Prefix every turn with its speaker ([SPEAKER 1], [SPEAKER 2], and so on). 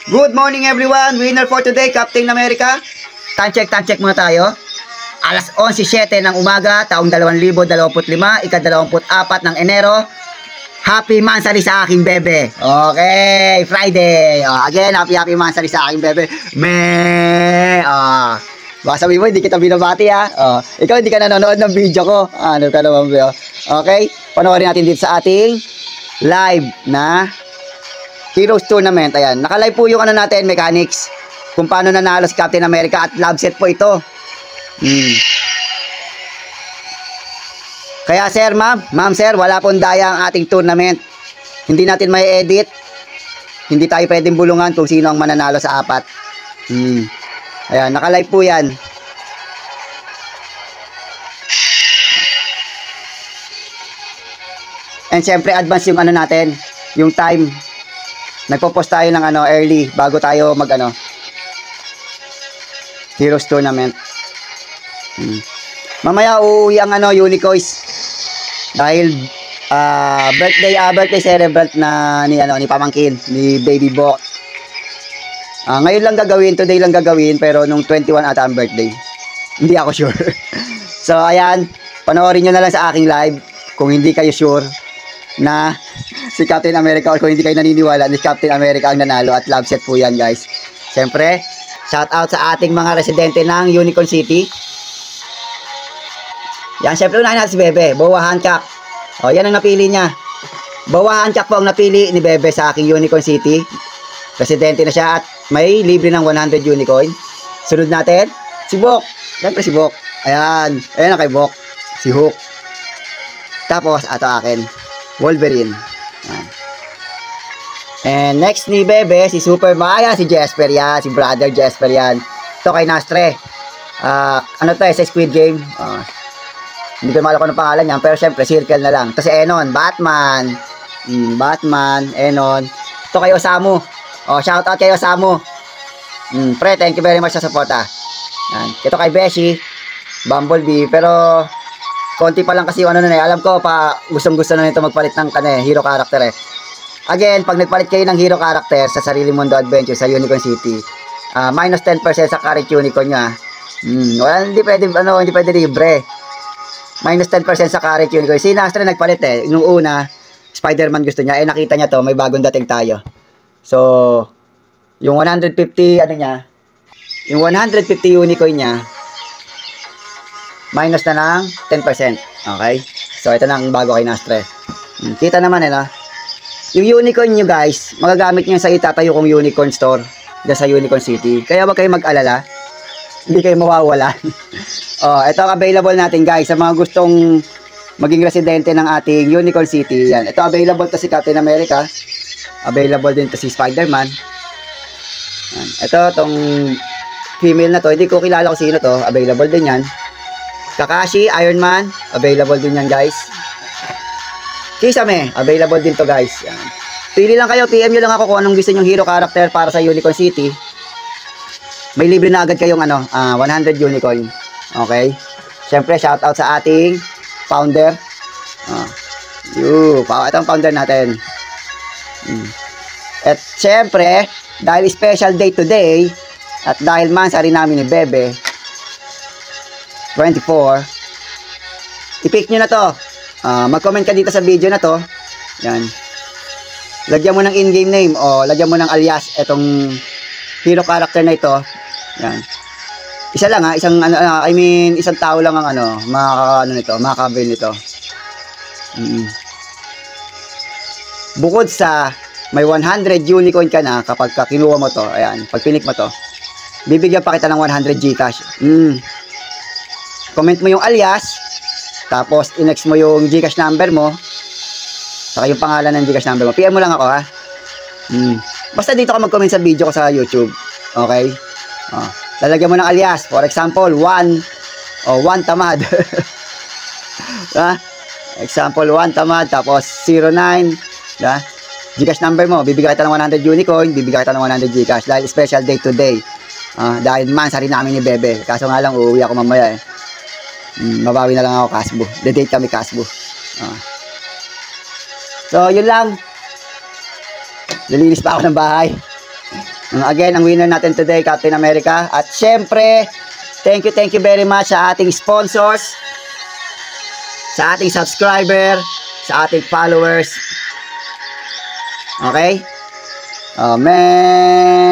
[SPEAKER 1] Good morning everyone. Winner for today, Captain America. Time check muna tayo. Alas 11:07 ng umaga, taong 2025, ika-24 ng Enero. Happy Mansari sa aking bebe. Okay, Friday. Again, happy Mansari sa aking bebe. Baka sabihin mo, hindi kita binabati ha. Ikaw hindi ka nanonood ng video ko. Ano ka naman ba? Okay, panoorin natin dito sa ating live na Heroes Tournament. Ayan, naka-live po yung ano natin, mechanics. Kung paano nanalo si Captain America at love set po ito. Kaya sir, ma'am sir, wala pong daya ang ating tournament. Hindi natin may edit. Hindi tayo pwedeng bulungan kung sino ang mananalo sa apat. Ayan, naka-live po yan. And syempre advance yung ano natin, yung time. Nagpo-post tayo ng ano early bago tayo mag ano Heroes Tournament. Mamaya uuwi ang ano Unicoins dahil birthday celebrant na ni pamangkin ni Baby Bo. Ngayon lang gagawin, today lang gagawin, pero nung 21 ata ang birthday. Hindi ako sure. So ayan, panoorin nyo na lang sa aking live kung hindi kayo sure na si Captain America, or kung hindi kayo naniniwala na si Captain America ang nanalo at love set po yan guys. Siyempre, shout out sa ating mga residente ng Unicorn City. Yan, siyempre unahin natin si Bebe, Boa Hancock. Yan ang napili niya. Boa Hancock po ang napili ni Bebe sa aking Unicorn City. Residente na siya at may libre ng 100 unicorn. Sunod natin, si Bok. Siyempre si Bok. Ayan, ayan kay Bok. Si Hook. Tapos, ato akin, Wolverine. Ayan. And next ni Bebe, si Super Maya, si Jesper yan. Si Brother Jesper yan. Ito kay Nastre. Ano to, sa Squid Game. Hindi ko malala kung anong pangalan niyan, pero syempre, circle na lang. Ito si Enon, Batman. Batman, Enon. Ito kay Osamu. Shout out kay Osamu. Pre, thank you very much sa support Ito kay Beshi, Bumblebee, pero konti pa lang kasi ano na alam ko pa gustong-gusto na nito magpalit ng hero character Again, pag nagpalit kayo ng hero character sa Sarili Mundo Adventure sa Unicorn City, minus 10% sa current unicorn niya. Wala, hindi pwede libre. Minus 10% sa current unicorn. Si Nastra nagpalit nung una, Spider-Man gusto niya, nakita niya to, may bagong dating tayo. So, yung 150 yung 150 unicorn niya minus na ng 10%. Okay? So, ito na ang bago kay Nastre. Kita naman yung unicorn nyo guys, magagamit nyo sa itatayo kong unicorn store dyan sa Unicorn City. Kaya wag kayo mag-alala. Hindi kayo mawawala. Ito ang available natin guys sa mga gustong maging residente ng ating Unicorn City. Yan. Ito available to si Captain America. Available din to si Spider-Man. Ito, tong female na to, hindi ko kilala kung sino to. Available din yan. Kakashi, Iron Man, available din yan guys. Kisame, available din to guys. Yan. Pili lang kayo, PM nyo lang ako kung anong gusto nyong hero character para sa Unicorn City. May libre na agad kayong 100 unicorn. Okay? Siyempre, shout out sa ating founder. Ito ang founder natin. At syempre, dahil special day today, at dahil mansari namin ni Bebe 24, i-pick nyo na to. Mag-comment ka dito sa video na to. Yan. Lagyan mo ng in-game name o lagyan mo ng alias itong hero character na ito. Yan. Isa lang isang tao lang ang makaka-avail nito. Bukod sa may 100 unicorn ka na kapag kinuha mo to, ayan, pag pinik mo to, bibigyan pa kita ng 100 Gcash. Comment mo yung alias, tapos i-next mo yung Gcash number mo, saka yung pangalan ng Gcash number mo. PM mo lang ako Basta dito ka mag-comment sa video ko sa YouTube. Okay? Lalagyan mo ng alias. For example, 1 tamad. Example, 1 tamad, tapos 09. Gcash number mo, bibigyan kita ng 100 unicorn, bibigyan kita ng 100 Gcash dahil special day today. Dahil mansari namin ni Bebe. Kaso nga lang, uuwi ako mamaya Mabawi na lang ako Kasbo. The-date kami Kasbo. So, yun lang. Nalinis pa ako ng bahay. Again, ang winner natin today, Captain America. At syempre, thank you very much sa ating sponsors, sa ating subscriber, sa ating followers. Okay? Oh, man.